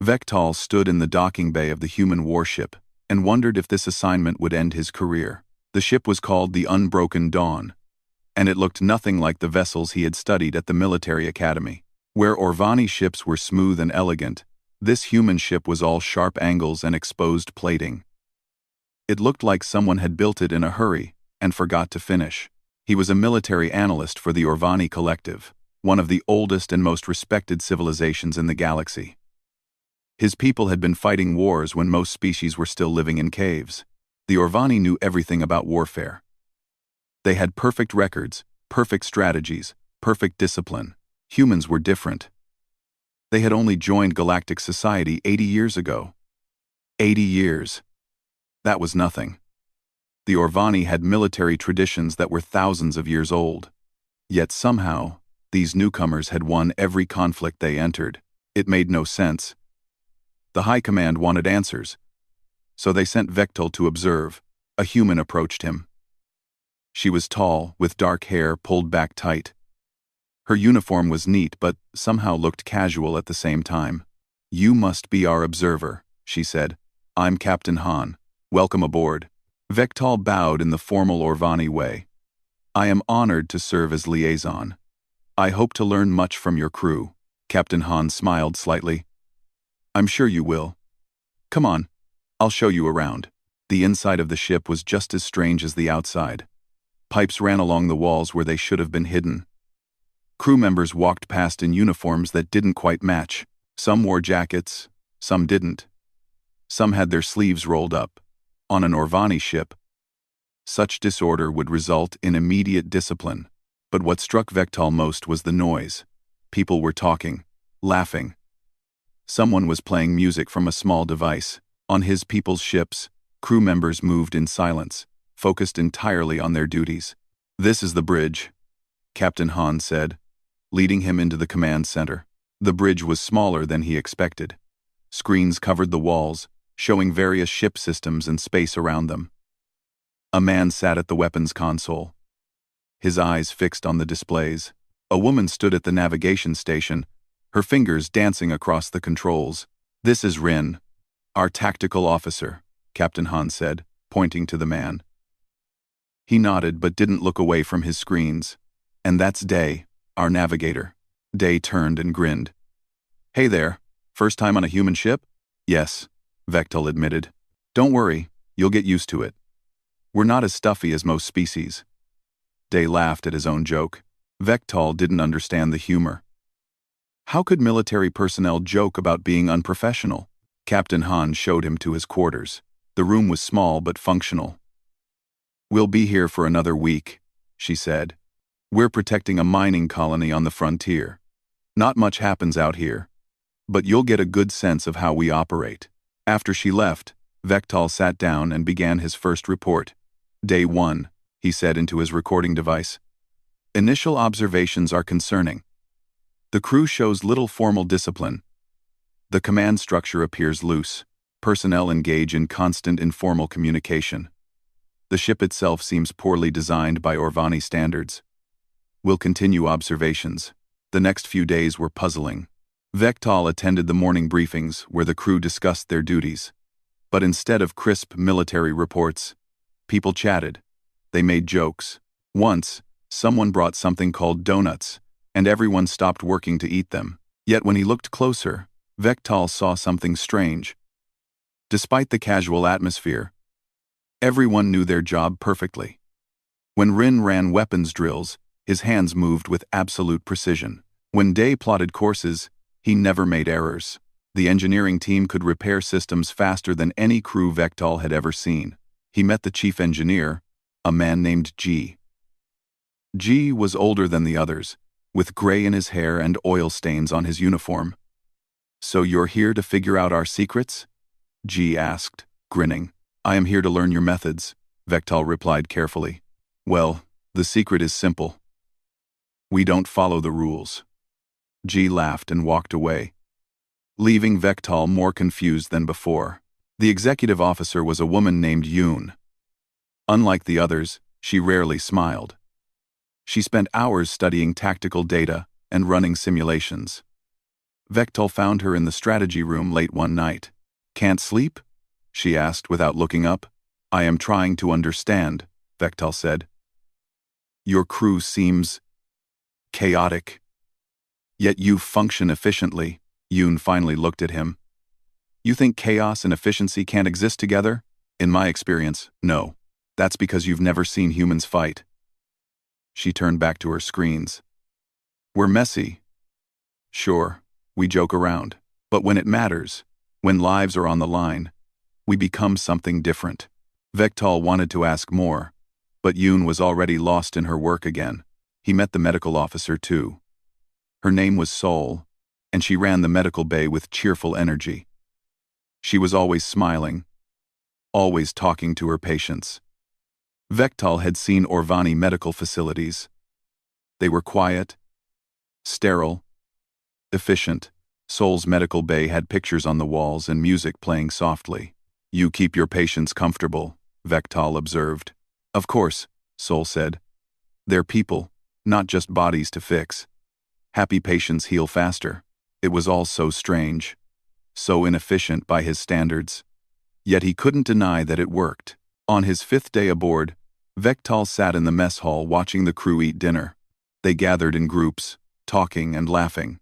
Vectal stood in the docking bay of the human warship and wondered if this assignment would end his career. The ship was called the Unbroken Dawn, and it looked nothing like the vessels he had studied at the military academy. Where Orvani ships were smooth and elegant, this human ship was all sharp angles and exposed plating. It looked like someone had built it in a hurry and forgot to finish. He was a military analyst for the Orvani Collective, one of the oldest and most respected civilizations in the galaxy. His people had been fighting wars when most species were still living in caves. The Orvani knew everything about warfare. They had perfect records, perfect strategies, perfect discipline. Humans were different. They had only joined galactic society 80 years ago. 80 years. That was nothing. The Orvani had military traditions that were thousands of years old. Yet somehow, these newcomers had won every conflict they entered. It made no sense. The High Command wanted answers, so they sent Vectal to observe. A human approached him. She was tall, with dark hair pulled back tight. Her uniform was neat but somehow looked casual at the same time. "You must be our observer," she said. "I'm Captain Han. Welcome aboard." Vectal bowed in the formal Orvani way. "I am honored to serve as liaison. I hope to learn much from your crew." Captain Han smiled slightly. "I'm sure you will. Come on, I'll show you around." The inside of the ship was just as strange as the outside. Pipes ran along the walls where they should have been hidden. Crew members walked past in uniforms that didn't quite match. Some wore jackets, some didn't. Some had their sleeves rolled up. On an Orvani ship, such disorder would result in immediate discipline. But what struck Vectal most was the noise. People were talking, laughing. Someone was playing music from a small device. On his people's ships, crew members moved in silence, focused entirely on their duties. "This is the bridge," Captain Han said, leading him into the command center. The bridge was smaller than he expected. Screens covered the walls, showing various ship systems and space around them. A man sat at the weapons console, his eyes fixed on the displays. A woman stood at the navigation station, her fingers dancing across the controls. "This is Rin, our tactical officer," Captain Han said, pointing to the man. He nodded but didn't look away from his screens. "And that's Day, our navigator." Day turned and grinned. "Hey there, first time on a human ship?" "Yes," Vectal admitted. "Don't worry, you'll get used to it. We're not as stuffy as most species." Day laughed at his own joke. Vectal didn't understand the humor. How could military personnel joke about being unprofessional? Captain Han showed him to his quarters. The room was small but functional. "We'll be here for another week," she said. "We're protecting a mining colony on the frontier. Not much happens out here, but you'll get a good sense of how we operate." After she left, Vectal sat down and began his first report. "Day 1, he said into his recording device. "Initial observations are concerning. The crew shows little formal discipline. The command structure appears loose. Personnel engage in constant informal communication. The ship itself seems poorly designed by Orvani standards. We'll continue observations." The next few days were puzzling. Vectal attended the morning briefings where the crew discussed their duties. But instead of crisp military reports, people chatted. They made jokes. Once, someone brought something called donuts, and everyone stopped working to eat them. Yet when he looked closer, Vectal saw something strange. Despite the casual atmosphere, everyone knew their job perfectly. When Rin ran weapons drills, his hands moved with absolute precision. When Day plotted courses, he never made errors. The engineering team could repair systems faster than any crew Vectal had ever seen. He met the chief engineer, a man named G. G was older than the others, with gray in his hair and oil stains on his uniform. "So you're here to figure out our secrets?" G asked, grinning. "I am here to learn your methods," Vectal replied carefully. "Well, the secret is simple. We don't follow the rules." G laughed and walked away, leaving Vectal more confused than before. The executive officer was a woman named Yoon. Unlike the others, she rarely smiled. She spent hours studying tactical data and running simulations. Vektal found her in the strategy room late one night. "Can't sleep?" she asked without looking up. "I am trying to understand," Vektal said. "Your crew seems chaotic. Yet you function efficiently." Yoon finally looked at him. "You think chaos and efficiency can't exist together? In my experience, no. That's because you've never seen humans fight." She turned back to her screens. "We're messy. Sure, we joke around. But when it matters, when lives are on the line, we become something different." Vektal wanted to ask more, but Yoon was already lost in her work again. He met the medical officer too. Her name was Sol, and she ran the medical bay with cheerful energy. She was always smiling, always talking to her patients. Vektal had seen Orvani medical facilities. They were quiet, sterile, efficient. Sol's medical bay had pictures on the walls and music playing softly. "You keep your patients comfortable," Vektal observed. "Of course," Sol said. "They're people, not just bodies to fix. Happy patients heal faster." It was all so strange, so inefficient by his standards. Yet he couldn't deny that it worked. On his 5th day aboard, Vektal sat in the mess hall watching the crew eat dinner. They gathered in groups, talking and laughing.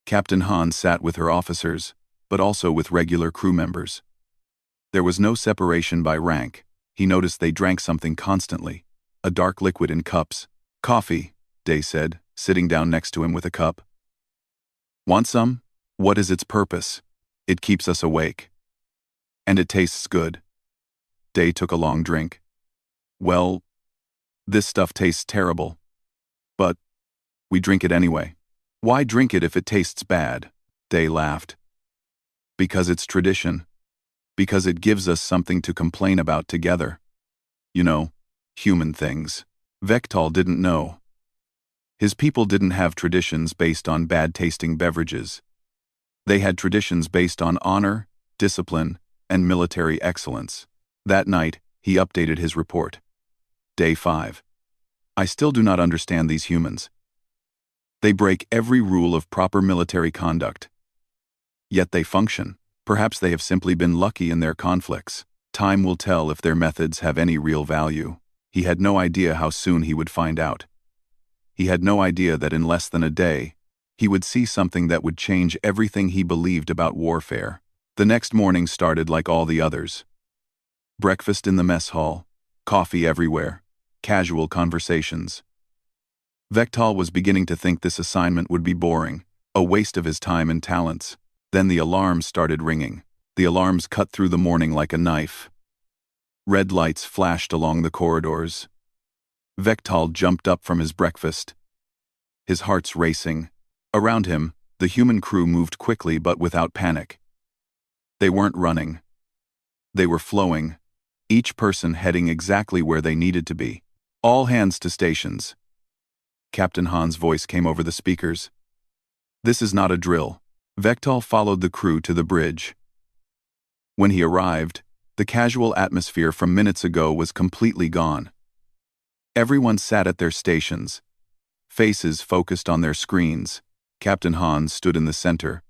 Captain Han sat with her officers, but also with regular crew members. There was no separation by rank. He noticed they drank something constantly, a dark liquid in cups. "Coffee," Day said, sitting down next to him with a cup. "Want some? What is its purpose?" "It keeps us awake. And it tastes good." Day took a long drink. "Well, this stuff tastes terrible. But we drink it anyway." "Why drink it if it tastes bad?" Day laughed. "Because it's tradition. Because it gives us something to complain about together. You know, human things." Vektal didn't know. His people didn't have traditions based on bad-tasting beverages. They had traditions based on honor, discipline, and military excellence. That night, he updated his report. Day 5. "I still do not understand these humans. They break every rule of proper military conduct. Yet they function. Perhaps they have simply been lucky in their conflicts. Time will tell if their methods have any real value." He had no idea how soon he would find out. He had no idea that in less than a day, he would see something that would change everything he believed about warfare. The next morning started like all the others. Breakfast in the mess hall, coffee everywhere, casual conversations. Vektal was beginning to think this assignment would be boring, a waste of his time and talents. Then the alarms started ringing. The alarms cut through the morning like a knife. Red lights flashed along the corridors. Vektal jumped up from his breakfast, his heart's racing. Around him, the human crew moved quickly but without panic. They weren't running. They were flowing, each person heading exactly where they needed to be. "All hands to stations." Captain Han's voice came over the speakers. "This is not a drill." Vektal followed the crew to the bridge. When he arrived, the casual atmosphere from minutes ago was completely gone. Everyone sat at their stations, faces focused on their screens. Captain Han stood in the center,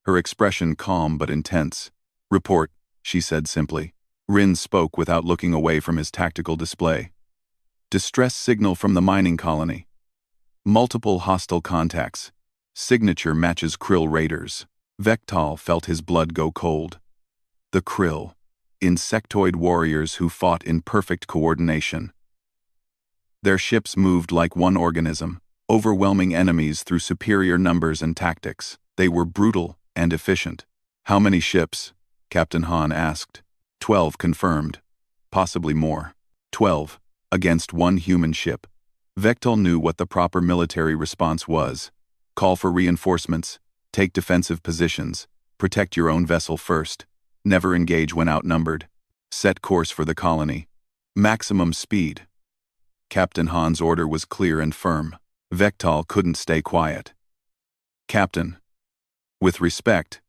her expression calm but intense. "Report," she said simply. Rin spoke without looking away from his tactical display. "Distress signal from the mining colony. Multiple hostile contacts. Signature matches Krill raiders." Vektal felt his blood go cold. The Krill, insectoid warriors who fought in perfect coordination. Their ships moved like one organism, overwhelming enemies through superior numbers and tactics. They were brutal and efficient. "How many ships?" Captain Han asked. 12 confirmed. Possibly more. 12, against one human ship. Vektal knew what the proper military response was. Call for reinforcements, take defensive positions, protect your own vessel first, never engage when outnumbered. Set course for the colony. Maximum speed. Captain Han's order was clear and firm. Vektal couldn't stay quiet. "Captain, with respect,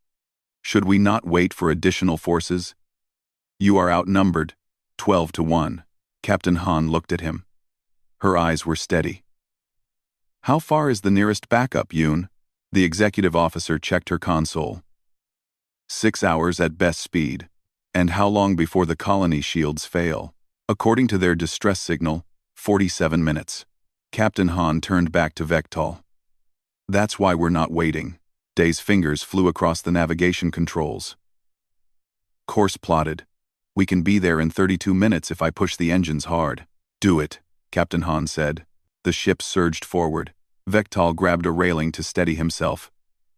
should we not wait for additional forces? You are outnumbered, 12 to 1. Captain Han looked at him. Her eyes were steady. "How far is the nearest backup, Yoon?" The executive officer checked her console. 6 hours at best speed. And how long before the colony shields fail? According to their distress signal, 47 minutes. Captain Han turned back to Vectal. That's why we're not waiting. Day's fingers flew across the navigation controls. Course plotted. We can be there in 32 minutes if I push the engines hard. Do it, Captain Han said. The ship surged forward. Vectal grabbed a railing to steady himself.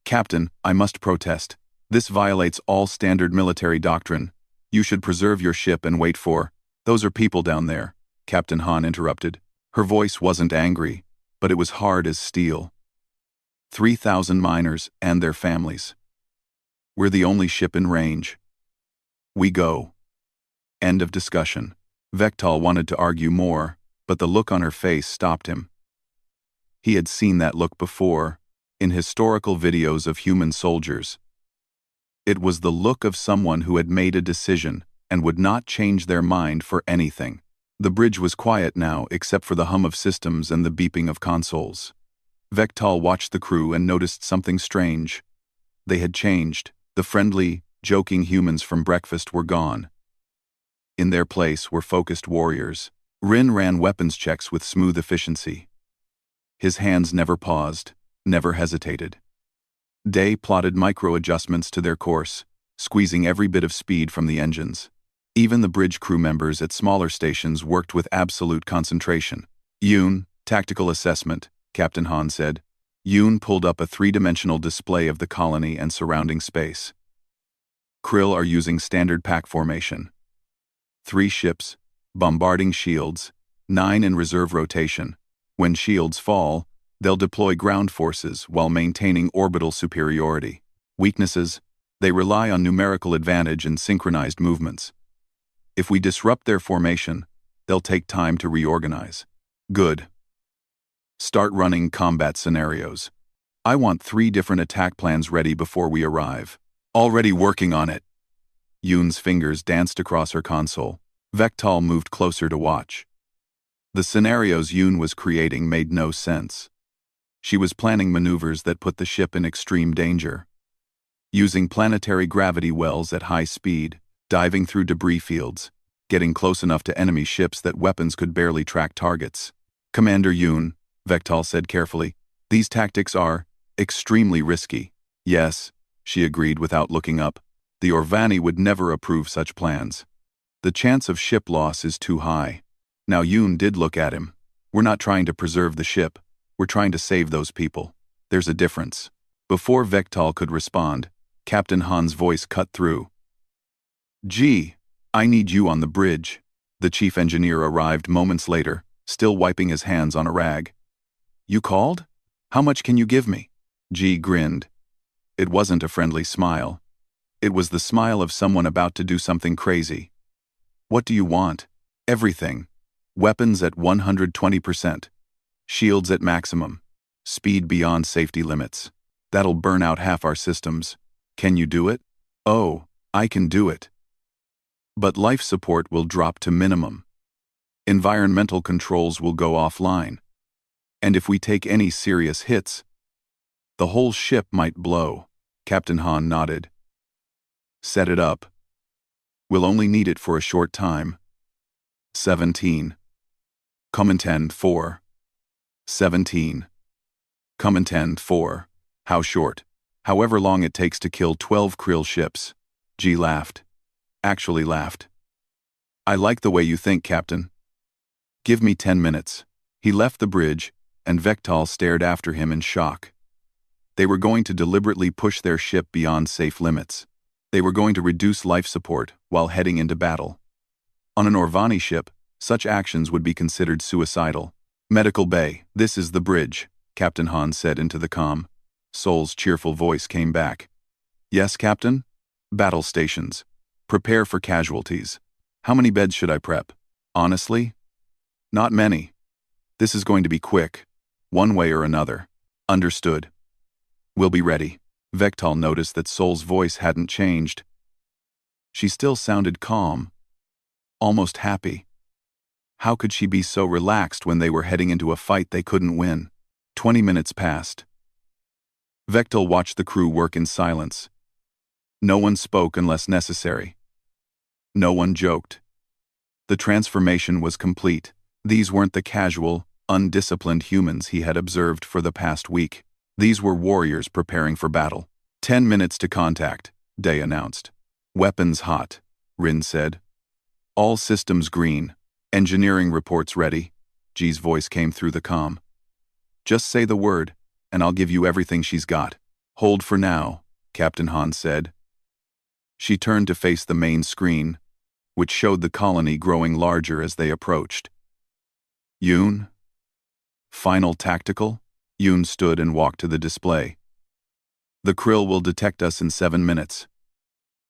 Captain, I must protest. This violates all standard military doctrine. You should preserve your ship and wait for— Those are people down there, Captain Han interrupted. Her voice wasn't angry, but it was hard as steel. 3,000 miners and their families. We're the only ship in range. We go. End of discussion. Vectal wanted to argue more, but the look on her face stopped him. He had seen that look before, in historical videos of human soldiers. It was the look of someone who had made a decision and would not change their mind for anything. The bridge was quiet now, except for the hum of systems and the beeping of consoles. Vectal watched the crew and noticed something strange. They had changed. The friendly, joking humans from breakfast were gone. In their place were focused warriors. Rin ran weapons checks with smooth efficiency. His hands never paused, never hesitated. Day plotted micro-adjustments to their course, squeezing every bit of speed from the engines. Even the bridge crew members at smaller stations worked with absolute concentration. Yoon, tactical assessment, Captain Han said. Yoon pulled up a three-dimensional display of the colony and surrounding space. Krill are using standard pack formation. 3 ships, bombarding shields, 9 in reserve rotation. When shields fall, they'll deploy ground forces while maintaining orbital superiority. Weaknesses: they rely on numerical advantage and synchronized movements. If we disrupt their formation, they'll take time to reorganize. Good. Start running combat scenarios. I want 3 different attack plans ready before we arrive. Already working on it. Yoon's fingers danced across her console. Vectal moved closer to watch. The scenarios Yoon was creating made no sense. She was planning maneuvers that put the ship in extreme danger. Using planetary gravity wells at high speed, diving through debris fields, getting close enough to enemy ships that weapons could barely track targets. Commander Yoon, Vectal said carefully, these tactics are extremely risky. Yes, she agreed without looking up. The Orvani would never approve such plans. The chance of ship loss is too high. Now Yoon did look at him. We're not trying to preserve the ship. We're trying to save those people. There's a difference. Before Vectal could respond, Captain Han's voice cut through. Gee, I need you on the bridge. The chief engineer arrived moments later, still wiping his hands on a rag. You called? How much can you give me? G grinned. It wasn't a friendly smile. It was the smile of someone about to do something crazy. What do you want? Everything. Weapons at 120%. Shields at maximum. Speed beyond safety limits. That'll burn out half our systems. Can you do it? Oh, I can do it. But life support will drop to minimum. Environmental controls will go offline. And if we take any serious hits, the whole ship might blow. Captain Han nodded. Set it up. We'll only need it for a short time. 17. Commandant 4. 17. Commandant 4. How short? However long it takes to kill 12 Krill ships. G laughed. Actually laughed. I like the way you think, Captain. Give me 10 minutes. He left the bridge, and Vectal stared after him in shock. They were going to deliberately push their ship beyond safe limits. They were going to reduce life support while heading into battle. On an Orvani ship, such actions would be considered suicidal. Medical Bay, this is the bridge, Captain Han said into the comm. Sol's cheerful voice came back. Yes, Captain? Battle stations. Prepare for casualties. How many beds should I prep? Honestly? Not many. This is going to be quick, one way or another. Understood. We'll be ready. Vectal noticed that Sol's voice hadn't changed. She still sounded calm, almost happy. How could she be so relaxed when they were heading into a fight they couldn't win? 20 minutes passed. Vectel watched the crew work in silence. No one spoke unless necessary. No one joked. The transformation was complete. These weren't the casual, undisciplined humans he had observed for the past week. These were warriors preparing for battle. 10 minutes to contact, Day announced. Weapons hot, Rin said. All systems green. Engineering reports ready. G's voice came through the comm. Just say the word, and I'll give you everything she's got. Hold for now, Captain Han said. She turned to face the main screen, which showed the colony growing larger as they approached. Yoon? Final tactical? Yoon stood and walked to the display. The Krill will detect us in 7 minutes.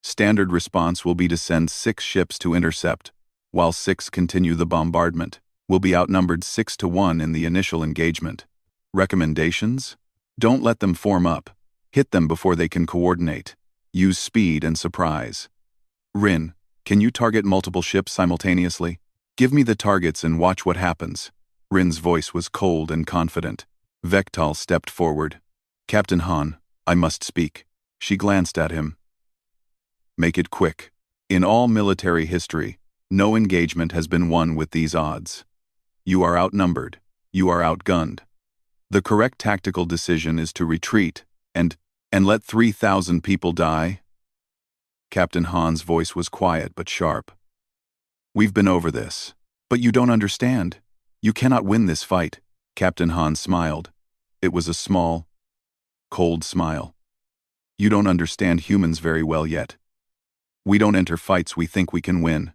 Standard response will be to send 6 ships to intercept, while 6 continue the bombardment. We'll be outnumbered 6-1 in the initial engagement. Recommendations? Don't let them form up. Hit them before they can coordinate. Use speed and surprise. Rin, can you target multiple ships simultaneously? Give me the targets and watch what happens. Rin's voice was cold and confident. Vectel stepped forward. Captain Han, I must speak. She glanced at him. Make it quick. In all military history, no engagement has been won with these odds. You are outnumbered. You are outgunned. The correct tactical decision is to retreat and let 3,000 people die? Captain Han's voice was quiet but sharp. We've been over this. But you don't understand. You cannot win this fight. Captain Han smiled. It was a small, cold smile. You don't understand humans very well yet. We don't enter fights we think we can win.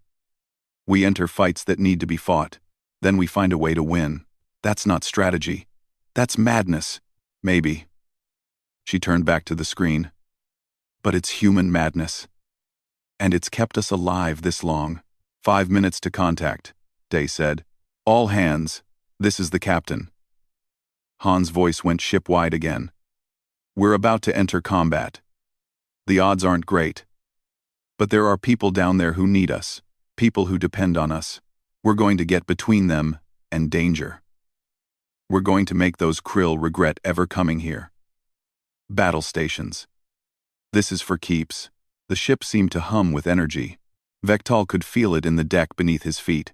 We enter fights that need to be fought. Then we find a way to win. That's not strategy. That's madness. Maybe. She turned back to the screen. But it's human madness. And it's kept us alive this long. 5 minutes to contact, Day said. All hands. This is the captain. Han's voice went ship-wide again. We're about to enter combat. The odds aren't great. But there are people down there who need us. People who depend on us. We're going to get between them and danger. We're going to make those Krill regret ever coming here. Battle stations. This is for keeps. The ship seemed to hum with energy. Vectel could feel it in the deck beneath his feet.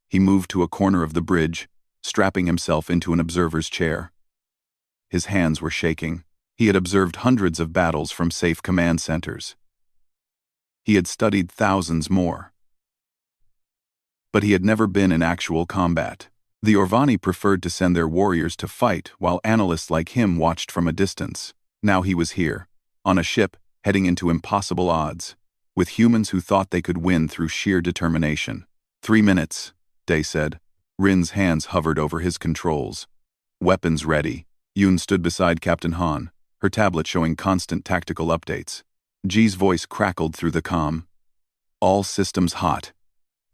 He moved to a corner of the bridge, strapping himself into an observer's chair. His hands were shaking. He had observed hundreds of battles from safe command centers. He had studied thousands more. But he had never been in actual combat. The Orvani preferred to send their warriors to fight while analysts like him watched from a distance. Now he was here, on a ship, heading into impossible odds, with humans who thought they could win through sheer determination. 3 minutes, Day said. Rin's hands hovered over his controls. Weapons ready. Yoon stood beside Captain Han, her tablet showing constant tactical updates. G's voice crackled through the comm. All systems hot.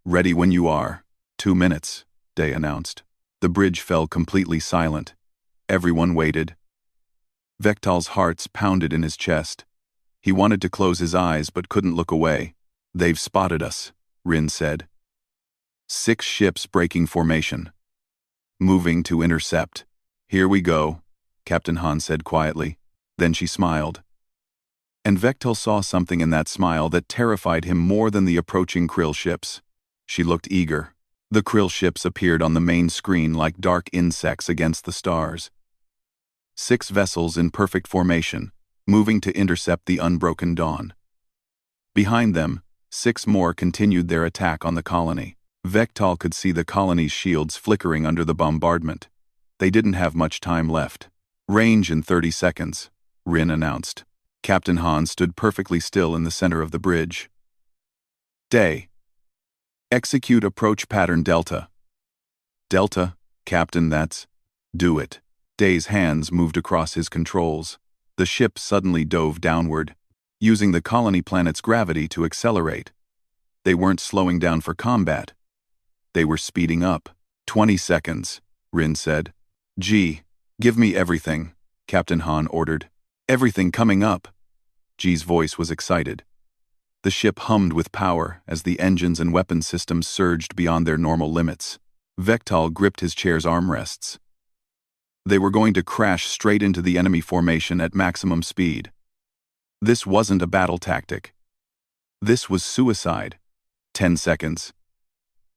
Ready when you are. 2 minutes, Day announced. The bridge fell completely silent. Everyone waited. Vectel's heart pounded in his chest. He wanted to close his eyes but couldn't look away. They've spotted us, Rin said. 6 ships breaking formation. Moving to intercept. Here we go, Captain Han said quietly. Then she smiled. And Vectel saw something in that smile that terrified him more than the approaching Krill ships. She looked eager. The Krill ships appeared on the main screen like dark insects against the stars. 6 vessels in perfect formation, moving to intercept the unbroken dawn. Behind them, 6 more continued their attack on the colony. Vectel could see the colony's shields flickering under the bombardment. They didn't have much time left. Range in 30 seconds, Rin announced. Captain Han stood perfectly still in the center of the bridge. Day. Execute approach pattern Delta. Delta, Captain, that's... Do it. Day's hands moved across his controls. The ship suddenly dove downward, using the colony planet's gravity to accelerate. They weren't slowing down for combat. They were speeding up. 20 seconds, Rin said. G, give me everything, Captain Han ordered. Everything coming up. G's voice was excited. The ship hummed with power as the engines and weapons systems surged beyond their normal limits. Vectel gripped his chair's armrests. They were going to crash straight into the enemy formation at maximum speed. This wasn't a battle tactic. This was suicide. 10 seconds.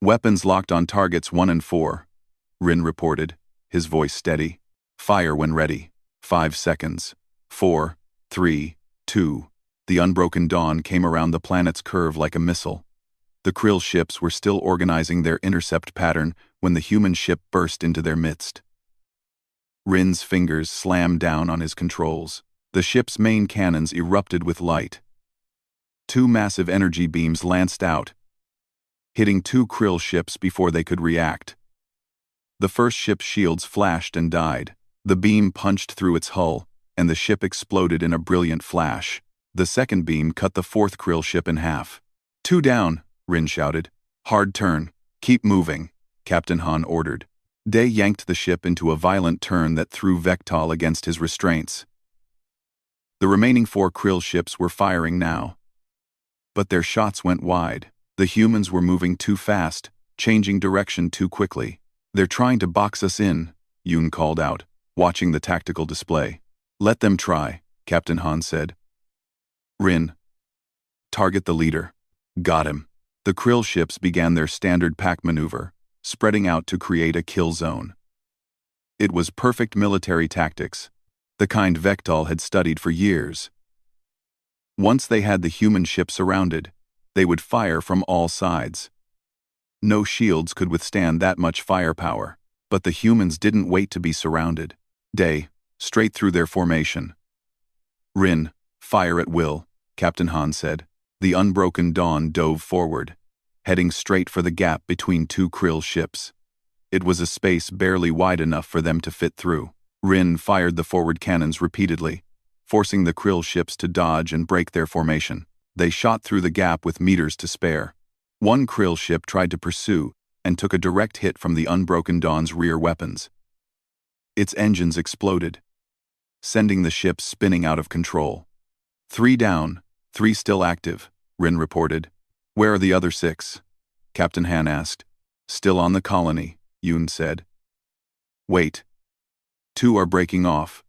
Weapons locked on targets 1 and 4. Rin reported, his voice steady. Fire when ready. 5 seconds. 4, 3, 2. The unbroken dawn came around the planet's curve like a missile. The Krill ships were still organizing their intercept pattern when the human ship burst into their midst. Rin's fingers slammed down on his controls. The ship's main cannons erupted with light. 2 massive energy beams lanced out, hitting 2 Krill ships before they could react. The first ship's shields flashed and died. The beam punched through its hull, and the ship exploded in a brilliant flash. The second beam cut the 4th Krill ship in half. 2 down, Rin shouted. Hard turn. Keep moving, Captain Han ordered. Day yanked the ship into a violent turn that threw Vectal against his restraints. The remaining 4 Krill ships were firing now. But their shots went wide. The humans were moving too fast, changing direction too quickly. They're trying to box us in, Yoon called out, watching the tactical display. Let them try, Captain Han said. Rin. Target the leader. Got him. The Krill ships began their standard pack maneuver, spreading out to create a kill zone. It was perfect military tactics, the kind Vectal had studied for years. Once they had the human ship surrounded, they would fire from all sides. No shields could withstand that much firepower, but the humans didn't wait to be surrounded. Day, straight through their formation. Rin, fire at will, Captain Han said. The unbroken dawn dove forward, heading straight for the gap between 2 Krill ships. It was a space barely wide enough for them to fit through. Rin fired the forward cannons repeatedly, forcing the Krill ships to dodge and break their formation. They shot through the gap with meters to spare. 1 Krill ship tried to pursue and took a direct hit from the unbroken dawn's rear weapons. Its engines exploded, sending the ship spinning out of control. 3 down, 3 still active, Rin reported. Where are the other 6? Captain Han asked. Still on the colony, Yoon said. Wait. 2 are breaking off.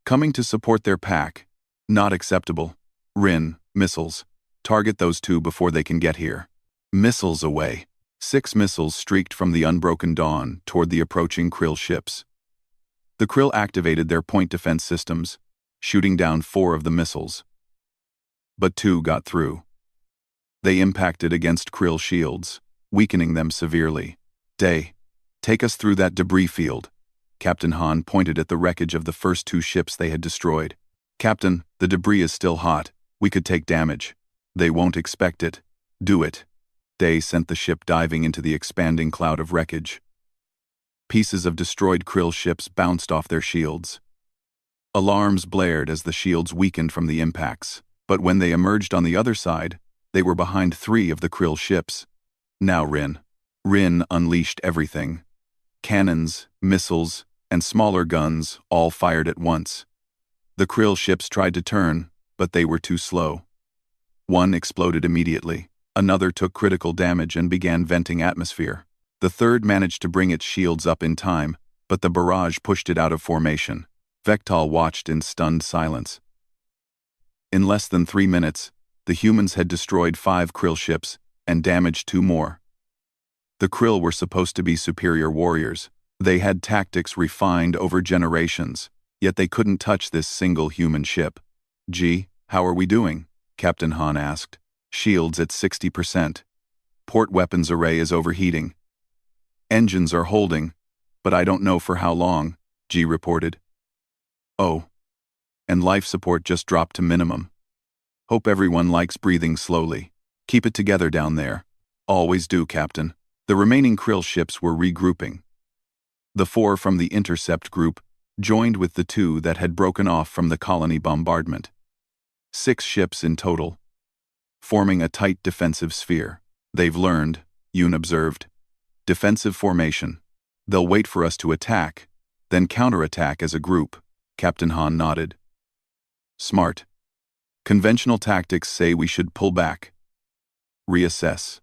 Coming to support their pack. Not acceptable. Rin, missiles. Target those 2 before they can get here. Missiles away. 6 missiles streaked from the unbroken dawn toward the approaching Krill ships. The Krill activated their point defense systems, shooting down 4 of the missiles. But 2 got through. They impacted against Krill shields, weakening them severely. Day, take us through that debris field. Captain Han pointed at the wreckage of the first 2 ships they had destroyed. Captain, the debris is still hot. We could take damage. They won't expect it. Do it. Day sent the ship diving into the expanding cloud of wreckage. Pieces of destroyed Krill ships bounced off their shields. Alarms blared as the shields weakened from the impacts, but when they emerged on the other side, they were behind 3 of the Krill ships. Now Rin. Rin unleashed everything. Cannons, missiles, and smaller guns all fired at once. The Krill ships tried to turn, but they were too slow. 1 exploded immediately. Another took critical damage and began venting atmosphere. The third managed to bring its shields up in time, but the barrage pushed it out of formation. Vectal watched in stunned silence. In less than 3 minutes, the humans had destroyed 5 Krill ships and damaged 2 more. The Krill were supposed to be superior warriors. They had tactics refined over generations, yet they couldn't touch this single human ship. Gee, how are we doing? Captain Han asked. Shields at 60%. Port weapons array is overheating. Engines are holding, but I don't know for how long, G reported. Oh. And life support just dropped to minimum. Hope everyone likes breathing slowly. Keep it together down there. Always do, Captain. The remaining Krill ships were regrouping. The 4 from the intercept group joined with the 2 that had broken off from the colony bombardment. 6 ships in total, forming a tight defensive sphere. They've learned, Yoon observed. Defensive formation. They'll wait for us to attack, then counterattack as a group. Captain Han nodded. Smart. Conventional tactics say we should pull back. Reassess.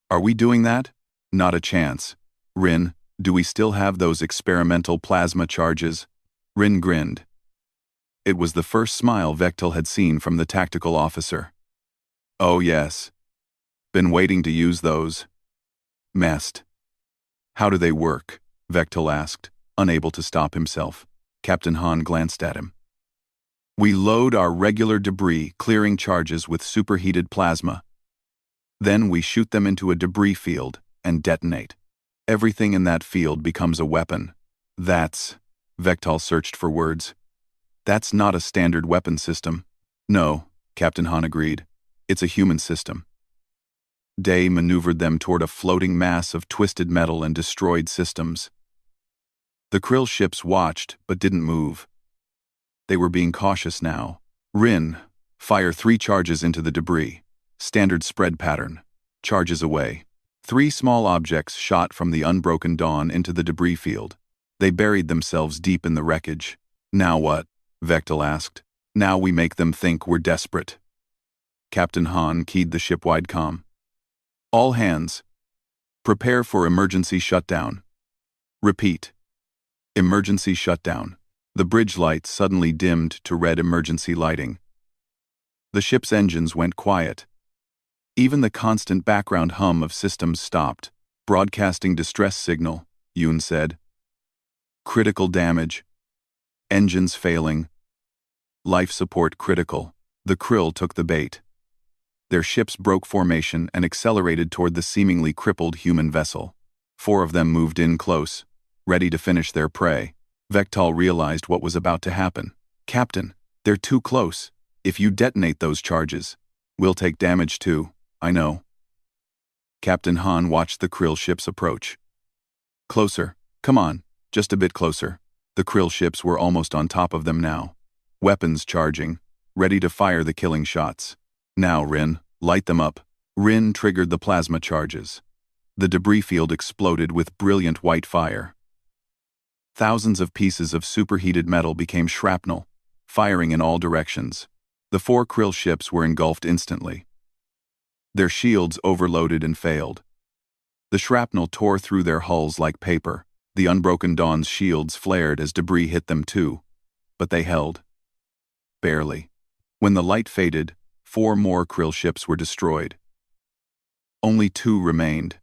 Are we doing that? Not a chance. Rin, Do we still have those experimental plasma charges? Rin grinned. It was the first smile Vektal had seen from the tactical officer. Oh yes. Been waiting to use those. Messed. How do they work? Vektal asked, unable to stop himself. Captain Han glanced at him. We load our regular debris clearing charges with superheated plasma. Then we shoot them into a debris field and detonate. Everything in that field becomes a weapon. That's... Vektal searched for words. That's not a standard weapon system. No, Captain Han agreed. It's a human system. Day maneuvered them toward a floating mass of twisted metal and destroyed systems. The Krill ships watched but didn't move. They were being cautious now. Rin, fire 3 charges into the debris. Standard spread pattern. Charges away. 3 small objects shot from the unbroken dawn into the debris field. They buried themselves deep in the wreckage. Now what? Vektal asked. Now we make them think we're desperate. Captain Han keyed the shipwide comm. All hands. Prepare for emergency shutdown. Repeat. Emergency shutdown. The bridge lights suddenly dimmed to red emergency lighting. The ship's engines went quiet. Even the constant background hum of systems stopped. Broadcasting distress signal, Yoon said. Critical damage. Engines failing. Life support critical. The Krill took the bait. Their ships broke formation and accelerated toward the seemingly crippled human vessel. 4 of them moved in close, ready to finish their prey. Vektal realized what was about to happen. Captain, they're too close. If you detonate those charges, we'll take damage too, I know. Captain Han watched the Krill ships approach. Closer, come on, just a bit closer. The Krill ships were almost on top of them now. Weapons charging, ready to fire the killing shots. Now, Rin, light them up. Rin triggered the plasma charges. The debris field exploded with brilliant white fire. Thousands of pieces of superheated metal became shrapnel, firing in all directions. The 4 Krill ships were engulfed instantly. Their shields overloaded and failed. The shrapnel tore through their hulls like paper. The unbroken Dawn's shields flared as debris hit them too, but they held. Barely. When the light faded, 4 more Krill ships were destroyed. Only 2 remained.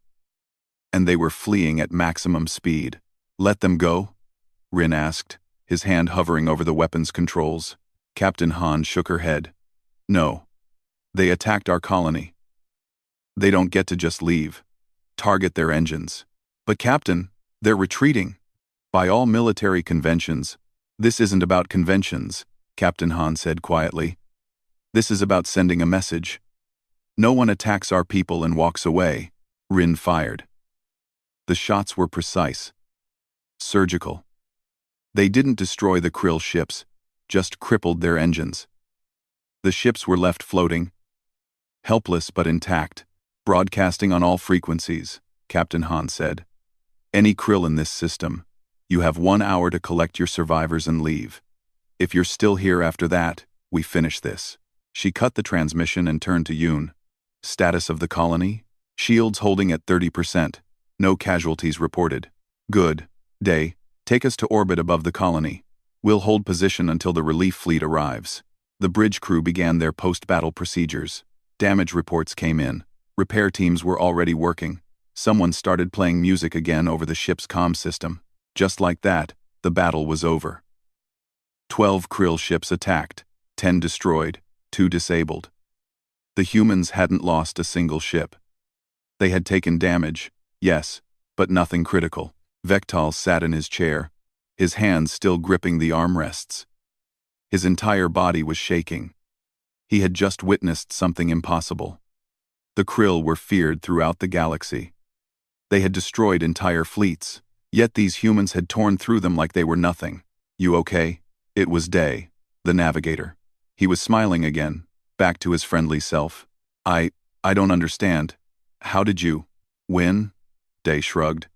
And they were fleeing at maximum speed. Let them go? Rin asked, his hand hovering over the weapons controls. Captain Han shook her head. No. They attacked our colony. They don't get to just leave. Target their engines. But Captain, they're retreating. By all military conventions, this isn't about conventions, Captain Han said quietly. This is about sending a message. No one attacks our people and walks away. Rin fired. The shots were precise. Surgical. They didn't destroy the Krill ships, just crippled their engines. The ships were left floating, helpless but intact, broadcasting on all frequencies, Captain Han said. Any Krill in this system, you have 1 hour to collect your survivors and leave. If you're still here after that, we finish this. She cut the transmission and turned to Yoon. Status of the colony? Shields holding at 30%. No casualties reported. Good. Day, take us to orbit above the colony. We'll hold position until the relief fleet arrives. The bridge crew began their post-battle procedures. Damage reports came in. Repair teams were already working. Someone started playing music again over the ship's comm system. Just like that, the battle was over. 12 Krill ships attacked, 10 destroyed, 2 disabled. The humans hadn't lost a single ship. They had taken damage, yes, but nothing critical. Vektal sat in his chair, his hands still gripping the armrests. His entire body was shaking. He had just witnessed something impossible. The Krill were feared throughout the galaxy. They had destroyed entire fleets, yet these humans had torn through them like they were nothing. You okay? It was Day, the navigator. He was smiling again, back to his friendly self. I don't understand. How did you win? Day shrugged.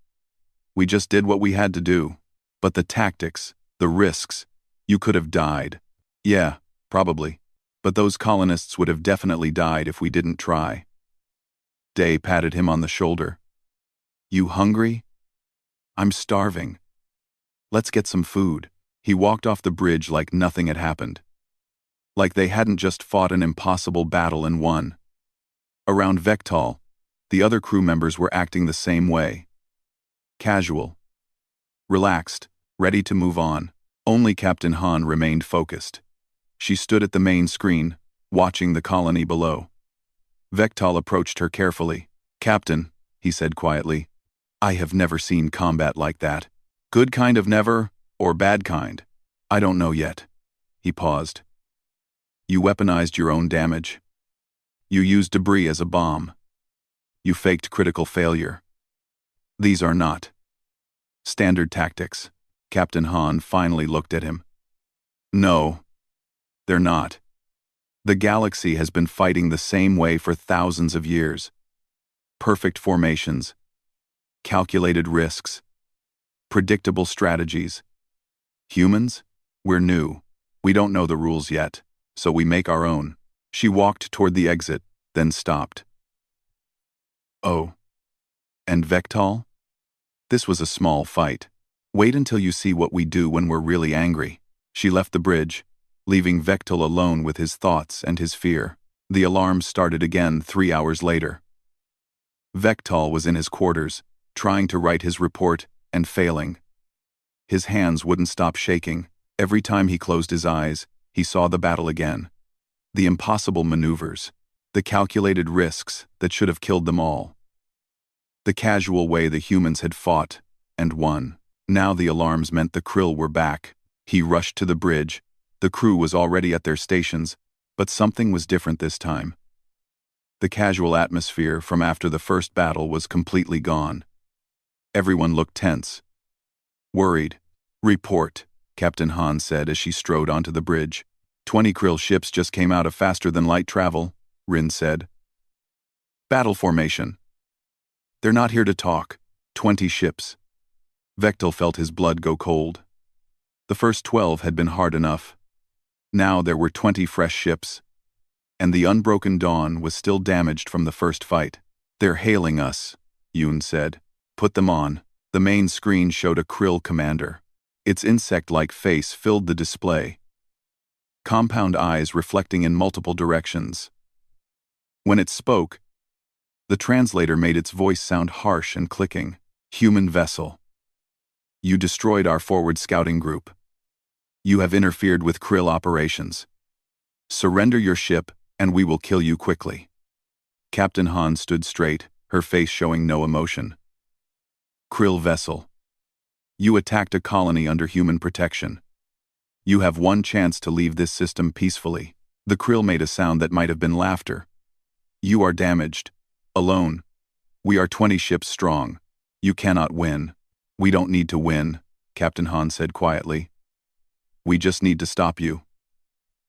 We just did what we had to do. But the tactics, the risks, you could have died. Yeah, probably. But those colonists would have definitely died if we didn't try. Day patted him on the shoulder. You hungry? I'm starving. Let's get some food. He walked off the bridge like nothing had happened. Like they hadn't just fought an impossible battle and won. Around Vectal, the other crew members were acting the same way. Casual. Relaxed, ready to move on. Only Captain Han remained focused. She stood at the main screen, watching the colony below. Vectal approached her carefully. "Captain," he said quietly, "I have never seen combat like that. Good kind of never, or bad kind? I don't know yet." He paused. "You weaponized your own damage. You used debris as a bomb. You faked critical failure. These are not standard tactics." Captain Han finally looked at him. "No, they're not. The galaxy has been fighting the same way for thousands of years. Perfect formations, calculated risks, predictable strategies. Humans? We're new. We don't know the rules yet, so we make our own." She walked toward the exit, then stopped. "Oh. And Vectal? This was a small fight. Wait until you see what we do when we're really angry." She left the bridge, leaving Vectal alone with his thoughts and his fear. The alarm started again 3 hours later. Vectal was in his quarters, trying to write his report and failing. His hands wouldn't stop shaking. Every time he closed his eyes, he saw the battle again. The impossible maneuvers, the calculated risks that should have killed them all. The casual way the humans had fought and won. Now the alarms meant the Krill were back. He rushed to the bridge. The crew was already at their stations, but something was different this time. The casual atmosphere from after the first battle was completely gone. Everyone looked tense. Worried. "Report," Captain Han said as she strode onto the bridge. 20 Krill ships just came out of faster-than-light travel," Rin said. "Battle formation. They're not here to talk. 20 ships." Vectal felt his blood go cold. The first 12 had been hard enough. Now there were 20 fresh ships. And the unbroken dawn was still damaged from the first fight. "They're hailing us," Yoon said. "Put them on." The main screen showed a Krill commander. Its insect-like face filled the display. Compound eyes reflecting in multiple directions. When it spoke, the translator made its voice sound harsh and clicking. "Human vessel. You destroyed our forward scouting group. You have interfered with Krill operations. Surrender your ship, and we will kill you quickly." Captain Han stood straight, her face showing no emotion. "Krill vessel. You attacked a colony under human protection. You have one chance to leave this system peacefully." The Krill made a sound that might have been laughter. "You are damaged. Alone. We are 20 ships strong. You cannot win." "We don't need to win," Captain Han said quietly. "We just need to stop you.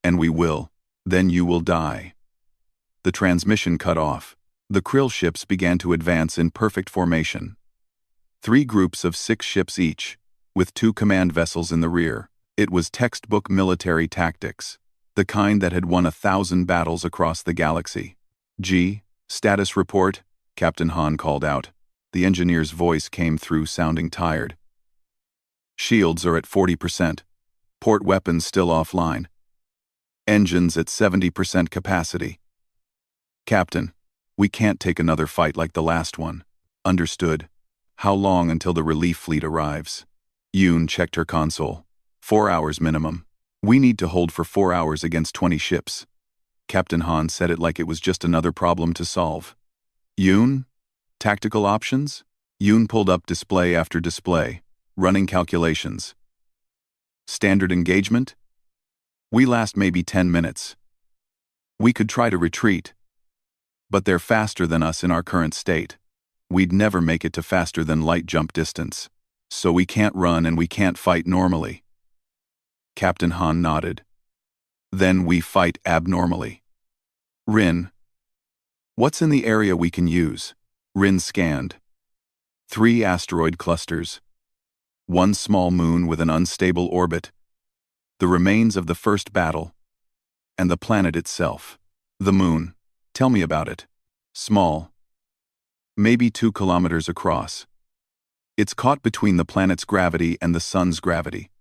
And we will. Then you will die." The transmission cut off. The Krill ships began to advance in perfect formation. 3 groups of 6 ships each, with 2 command vessels in the rear. It was textbook military tactics, the kind that had won 1,000 battles across the galaxy. Status report," Captain Han called out. The engineer's voice came through sounding tired. "Shields are at 40%. Port weapons still offline. Engines at 70% capacity. Captain, we can't take another fight like the last one." "Understood. How long until the relief fleet arrives?" Yoon checked her console. 4 hours minimum. "We need to hold for 4 hours against 20 ships." Captain Han said it like it was just another problem to solve. "Yoon? Tactical options?" Yoon pulled up display after display, running calculations. "Standard engagement? We last maybe 10 minutes. We could try to retreat. But they're faster than us in our current state. We'd never make it to faster than light jump distance. So we can't run and we can't fight normally." Captain Han nodded. "Then we fight abnormally." "Rin, what's in the area we can use?" Rin scanned. 3 asteroid clusters. 1 small moon with an unstable orbit. The remains of the first battle. And the planet itself. "The moon. Tell me about it." "Small. Maybe 2 kilometers across. It's caught between the planet's gravity and the sun's gravity.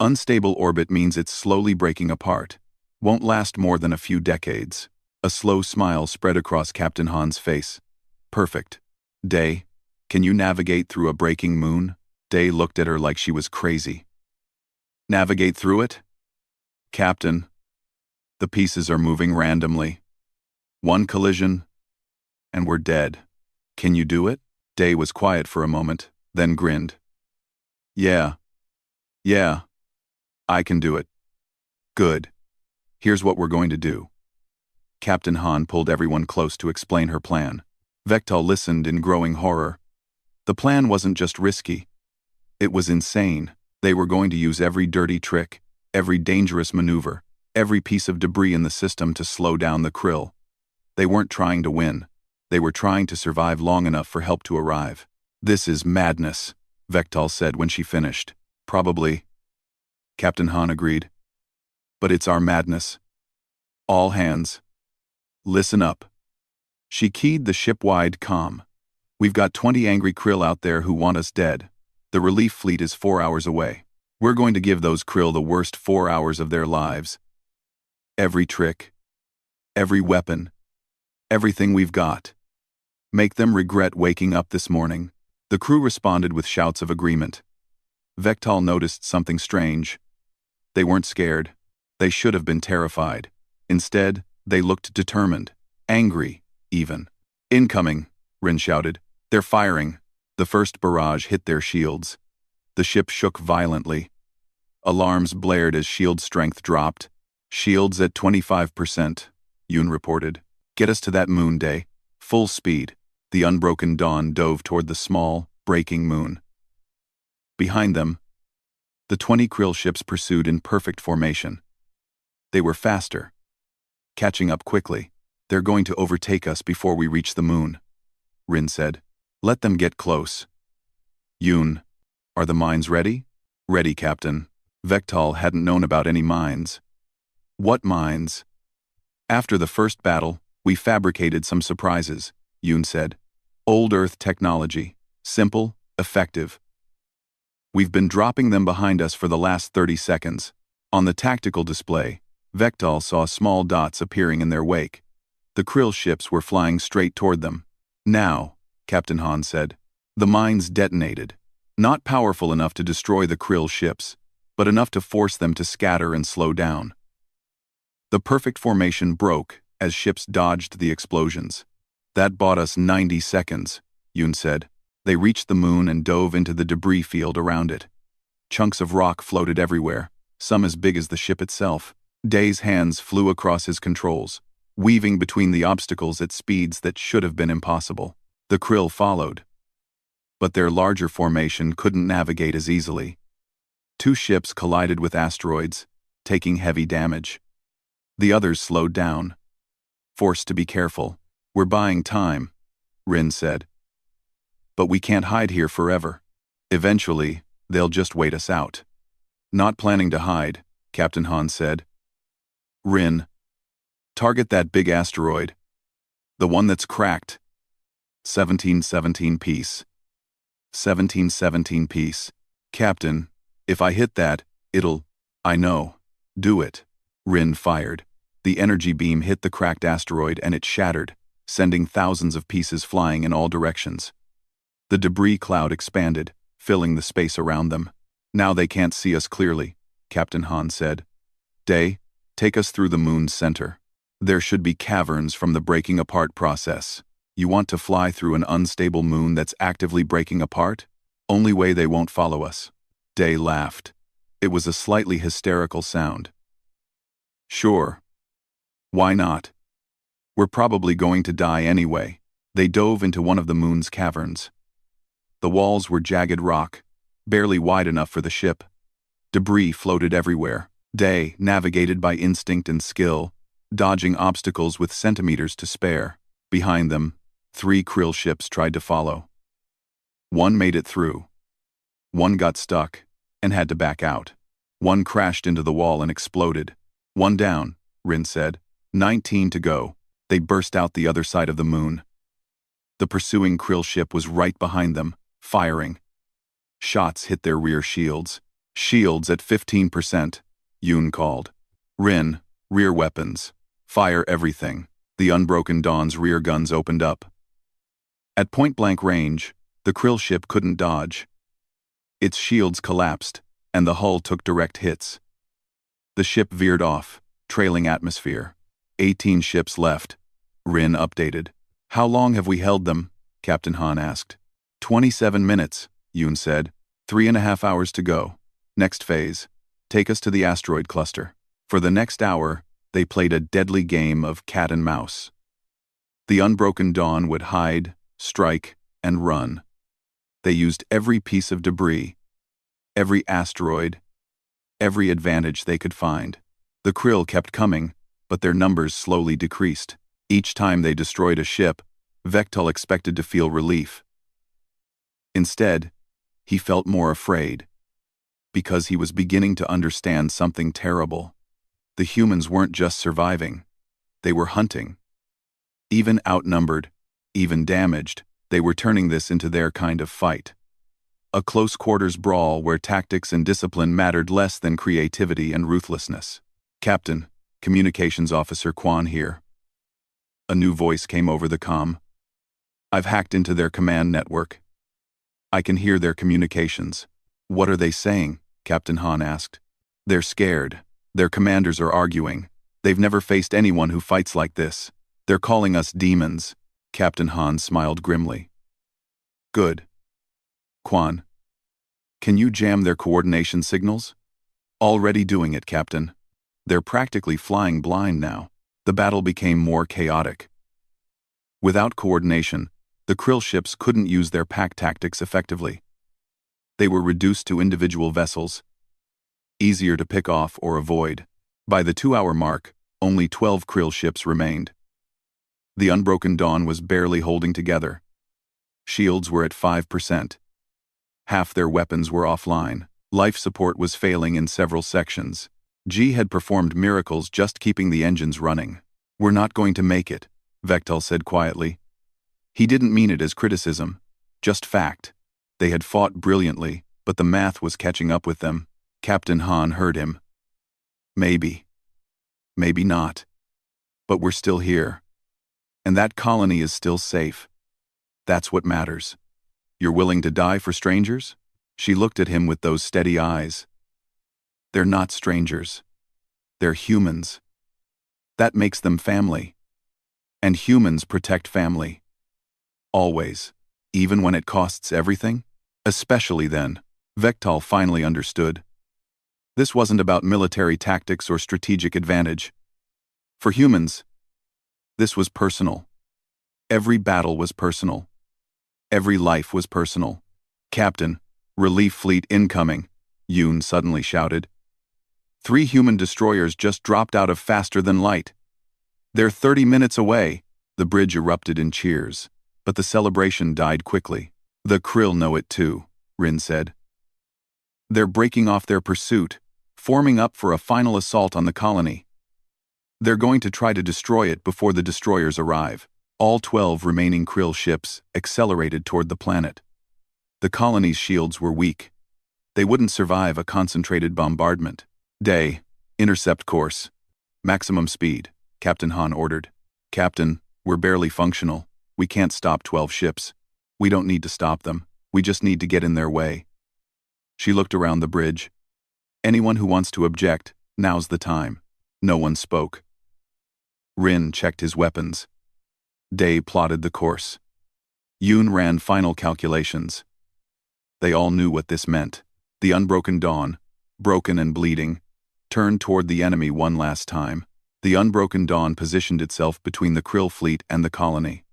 Unstable orbit means it's slowly breaking apart. Won't last more than a few decades. A slow smile spread across Captain Han's face. Perfect. Day, can you navigate through a breaking moon? Day looked at her like she was crazy. Navigate through it? Captain, the pieces are moving randomly. One collision, and we're dead. Can you do it? Day was quiet for a moment, then grinned. Yeah, I can do it. Good. Here's what we're going to do. Captain Han pulled everyone close to explain her plan. Vectal listened in growing horror. The plan wasn't just risky. It was insane. They were going to use every dirty trick, every dangerous maneuver, every piece of debris in the system to slow down the krill. They weren't trying to win. They were trying to survive long enough for help to arrive. This is madness, Vectal said when she finished. Probably. Captain Han agreed. But it's our madness. All hands. Listen up. She keyed the ship-wide comm. We've got 20 angry krill out there who want us dead. The relief fleet is 4 hours away. We're going to give those krill the worst 4 hours of their lives. Every trick, every weapon, everything we've got. Make them regret waking up this morning. The crew responded with shouts of agreement. Vectal noticed something strange. They weren't scared. They should have been terrified. Instead, they looked determined, angry, even. Incoming, Rin shouted. They're firing. The first barrage hit their shields. The ship shook violently. Alarms blared as shield strength dropped. Shields at 25%, Yoon reported. Get us to that moon, Day. Full speed. The unbroken dawn dove toward the small, breaking moon. Behind them, the 20 krill ships pursued in perfect formation. They were faster, catching up quickly. They're going to overtake us before we reach the moon, Rin said. Let them get close. Yoon, are the mines ready? Ready, Captain. Vectal hadn't known about any mines. What mines? After the first battle, we fabricated some surprises, Yoon said. Old Earth technology. Simple, effective. We've been dropping them behind us for the last 30 seconds. On the tactical display, Vectal saw small dots appearing in their wake. The krill ships were flying straight toward them. Now, Captain Han said, the mines detonated. Not powerful enough to destroy the krill ships, but enough to force them to scatter and slow down. The perfect formation broke as ships dodged the explosions. That bought us 90 seconds, Yoon said. They reached the moon and dove into the debris field around it. Chunks of rock floated everywhere, some as big as the ship itself. Day's hands flew across his controls, weaving between the obstacles at speeds that should have been impossible. The krill followed. But their larger formation couldn't navigate as easily. 2 ships collided with asteroids, taking heavy damage. The others slowed down. Forced to be careful. We're buying time, Rin said. But we can't hide here forever. Eventually, they'll just wait us out. Not planning to hide, Captain Han said. Rin, target that big asteroid. The one that's cracked. 1717 piece. 1717 piece. Captain, if I hit that, it'll... I know. Do it. Rin fired. The energy beam hit the cracked asteroid and it shattered, sending thousands of pieces flying in all directions. The debris cloud expanded, filling the space around them. Now they can't see us clearly, Captain Han said. Day, take us through the moon's center. There should be caverns from the breaking apart process. You want to fly through an unstable moon that's actively breaking apart? Only way they won't follow us. Day laughed. It was a slightly hysterical sound. Sure. Why not? We're probably going to die anyway. They dove into one of the moon's caverns. The walls were jagged rock, barely wide enough for the ship. Debris floated everywhere. Day navigated by instinct and skill, dodging obstacles with centimeters to spare. Behind them, 3 krill ships tried to follow. One made it through. One got stuck and had to back out. One crashed into the wall and exploded. One down, Rin said. 19 to go. They burst out the other side of the moon. The pursuing krill ship was right behind them, firing. Shots hit their rear shields. Shields at 15%, Yoon called. Rin, rear weapons. Fire everything. The Unbroken Dawn's rear guns opened up. At point-blank range, the Krill ship couldn't dodge. Its shields collapsed, and the hull took direct hits. The ship veered off, trailing atmosphere. 18 ships left. Rin updated. How long have we held them? Captain Han asked. 27 minutes, Yoon said. 3.5 hours to go. Next phase. Take us to the asteroid cluster. For the next hour, they played a deadly game of cat and mouse. The Unbroken Dawn would hide, strike, and run. They used every piece of debris, every asteroid, every advantage they could find. The Krill kept coming, but their numbers slowly decreased. Each time they destroyed a ship, Vektal expected to feel relief. Instead, he felt more afraid, because he was beginning to understand something terrible. The humans weren't just surviving, they were hunting. Even outnumbered, even damaged, they were turning this into their kind of fight. A close-quarters brawl where tactics and discipline mattered less than creativity and ruthlessness. Captain, Communications Officer Quan here. A new voice came over the comm. I've hacked into their command network. I can hear their communications. What are they saying? Captain Han asked. They're scared. Their commanders are arguing. They've never faced anyone who fights like this. They're calling us demons. Captain Han smiled grimly. Good. Quan, can you jam their coordination signals? Already doing it, Captain. They're practically flying blind now. The battle became more chaotic. Without coordination, the Krill ships couldn't use their pack tactics effectively. They were reduced to individual vessels, easier to pick off or avoid. By the 2-hour mark, only 12 Krill ships remained. The Unbroken Dawn was barely holding together. Shields were at 5%. Half their weapons were offline. Life support was failing in several sections. G had performed miracles just keeping the engines running. We're not going to make it, Vektal said quietly. He didn't mean it as criticism, just fact. They had fought brilliantly, but the math was catching up with them. Captain Han heard him. Maybe. Maybe not. But we're still here. And that colony is still safe. That's what matters. You're willing to die for strangers? She looked at him with those steady eyes. They're not strangers. They're humans. That makes them family. And humans protect family. Always. Even when it costs everything? Especially then. Vektal finally understood. This wasn't about military tactics or strategic advantage. For humans, this was personal. Every battle was personal. Every life was personal. Captain, relief fleet incoming, Yoon suddenly shouted. 3 human destroyers just dropped out of faster than light. They're 30 minutes away. The bridge erupted in cheers, but the celebration died quickly. The Krill know it too, Rin said. They're breaking off their pursuit, forming up for a final assault on the colony. They're going to try to destroy it before the destroyers arrive. All 12 remaining Krill ships accelerated toward the planet. The colony's shields were weak. They wouldn't survive a concentrated bombardment. Day, intercept course. Maximum speed, Captain Han ordered. Captain, we're barely functional. We can't stop 12 ships. We don't need to stop them. We just need to get in their way. She looked around the bridge. Anyone who wants to object, now's the time. No one spoke. Rin checked his weapons. Day plotted the course. Yoon ran final calculations. They all knew what this meant. The Unbroken Dawn, broken and bleeding, turned toward the enemy one last time. The Unbroken Dawn positioned itself between the Krill fleet and the colony.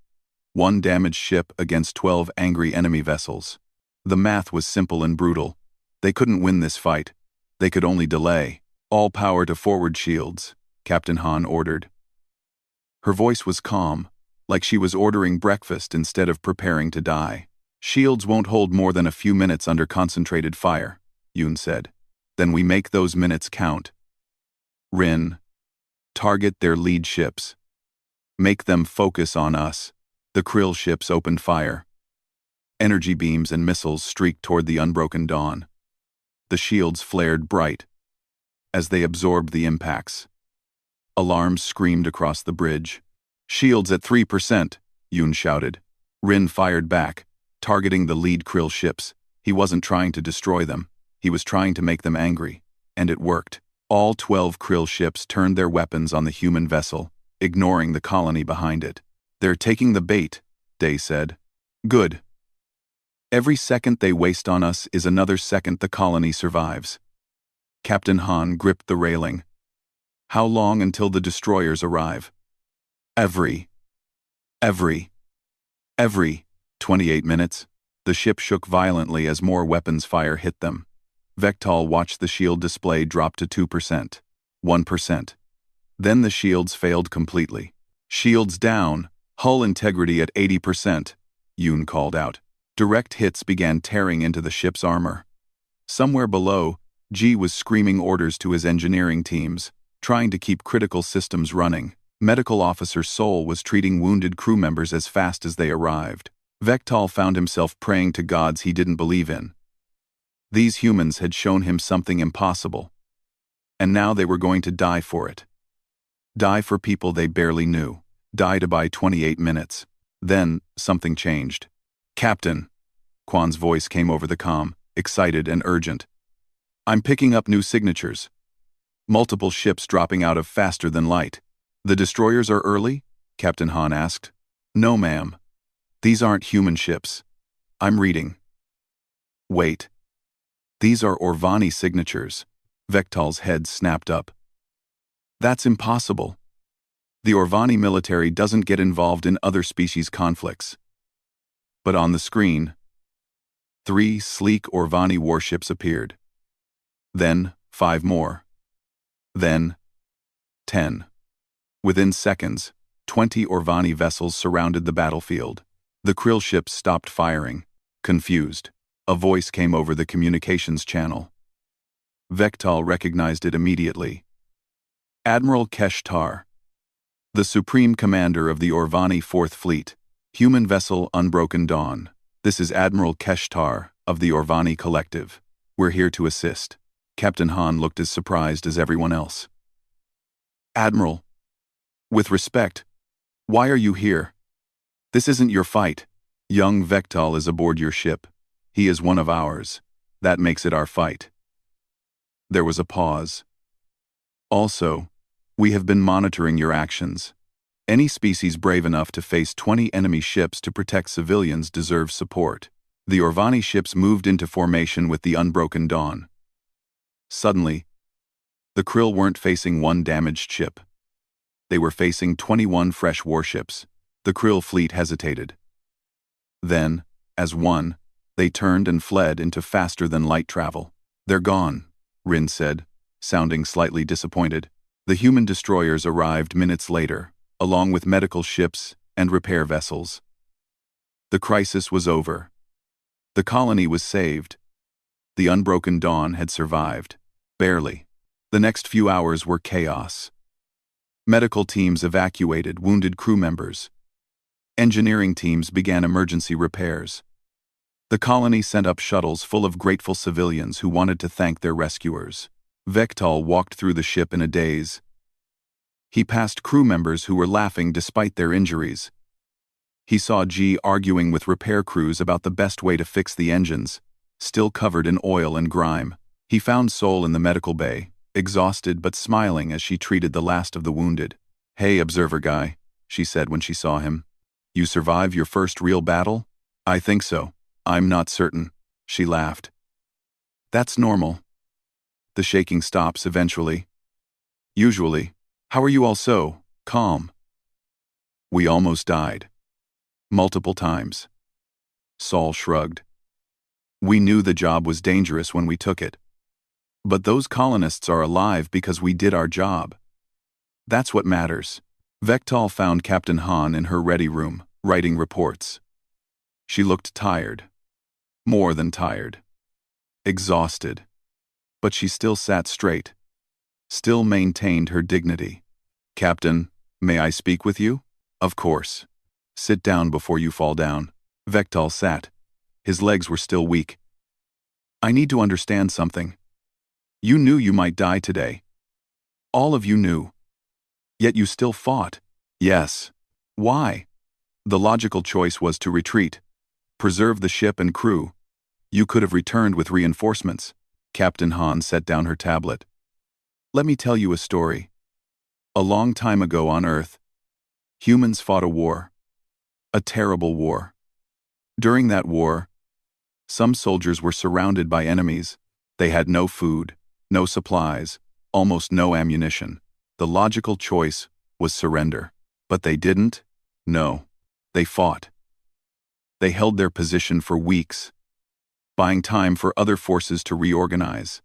1 damaged ship against 12 angry enemy vessels. The math was simple and brutal. They couldn't win this fight. They could only delay. All power to forward shields, Captain Han ordered. Her voice was calm, like she was ordering breakfast instead of preparing to die. Shields won't hold more than a few minutes under concentrated fire, Yoon said. Then we make those minutes count. Rin, target their lead ships. Make them focus on us. The Krill ships opened fire. Energy beams and missiles streaked toward the unbroken dawn. The shields flared bright as they absorbed the impacts. Alarms screamed across the bridge. "Shields at 3%, Yoon shouted. Rin fired back, targeting the lead Krill ships. He wasn't trying to destroy them. He was trying to make them angry. And it worked. All 12 Krill ships turned their weapons on the human vessel, ignoring the colony behind it. "They're taking the bait," Day said. "Good. Every second they waste on us is another second the colony survives." Captain Han gripped the railing. "How long until the destroyers arrive?" Every 28 minutes. The ship shook violently as more weapons fire hit them. Vectal watched the shield display drop to 2%, 1%. Then the shields failed completely. "Shields down, hull integrity at 80%, Yoon called out. Direct hits began tearing into the ship's armor. Somewhere below, G was screaming orders to his engineering teams, trying to keep critical systems running. Medical Officer Sol was treating wounded crew members as fast as they arrived. Vectal found himself praying to gods he didn't believe in. These humans had shown him something impossible. And now they were going to die for it. Die for people they barely knew. Die to buy 28 minutes. Then, something changed. "Captain," Kwan's voice came over the comm, excited and urgent. "I'm picking up new signatures. Multiple ships dropping out of faster than light." "The destroyers are early?" Captain Han asked. "No, ma'am. These aren't human ships. I'm reading." "Wait. These are Orvani signatures." Vectal's head snapped up. "That's impossible. The Orvani military doesn't get involved in other species conflicts." But on the screen, 3 sleek Orvani warships appeared. Then 5 more. Then 10. Within seconds, 20 Orvani vessels surrounded the battlefield. The Krill ships stopped firing, confused. A voice came over the communications channel. Vectal recognized it immediately. "Admiral Keshtar, the Supreme Commander of the Orvani 4th Fleet. Human vessel Unbroken Dawn. This is Admiral Keshtar of the Orvani Collective. We're here to assist." Captain Han looked as surprised as everyone else. "Admiral, with respect, why are you here? This isn't your fight. Young Vectal is aboard your ship. He is one of ours. That makes it our fight." There was a pause. "Also, we have been monitoring your actions. Any species brave enough to face 20 enemy ships to protect civilians deserves support." The Orvani ships moved into formation with the Unbroken Dawn. Suddenly, the Krill weren't facing one damaged ship. They were facing 21 fresh warships. The Krill fleet hesitated. Then, as one, they turned and fled into faster-than-light travel. "They're gone," Rin said, sounding slightly disappointed. The human destroyers arrived minutes later, along with medical ships and repair vessels. The crisis was over. The colony was saved. The Unbroken Dawn had survived. Barely. The next few hours were chaos. Medical teams evacuated wounded crew members. Engineering teams began emergency repairs. The colony sent up shuttles full of grateful civilians who wanted to thank their rescuers. Vectal walked through the ship in a daze. He passed crew members who were laughing despite their injuries. He saw G arguing with repair crews about the best way to fix the engines, still covered in oil and grime. He found Sol in the medical bay, exhausted but smiling as she treated the last of the wounded. "Hey, observer guy," she said when she saw him. "You survived your first real battle?" "I think so. I'm not certain," she laughed. "That's normal. The shaking stops eventually. Usually. How are you all so calm?" "We almost died. Multiple times." Sol shrugged. "We knew the job was dangerous when we took it. But those colonists are alive because we did our job. That's what matters." Vectal found Captain Han in her ready room, writing reports. She looked tired. More than tired. Exhausted. But she still sat straight. Still maintained her dignity. "Captain, may I speak with you?" "Of course. Sit down before you fall down." Vectal sat. His legs were still weak. I need to understand something. You knew you might die today. All of you knew. Yet you still fought. Yes. Why? The logical choice was to retreat. Preserve the ship and crew. You could have returned with reinforcements. Captain Han set down her tablet. Let me tell you a story. A long time ago on Earth, humans fought a war. A terrible war. During that war, some soldiers were surrounded by enemies. They had no food, no supplies, almost no ammunition. The logical choice was surrender. But they didn't. No. They fought. They held their position for weeks, buying time for other forces to reorganize.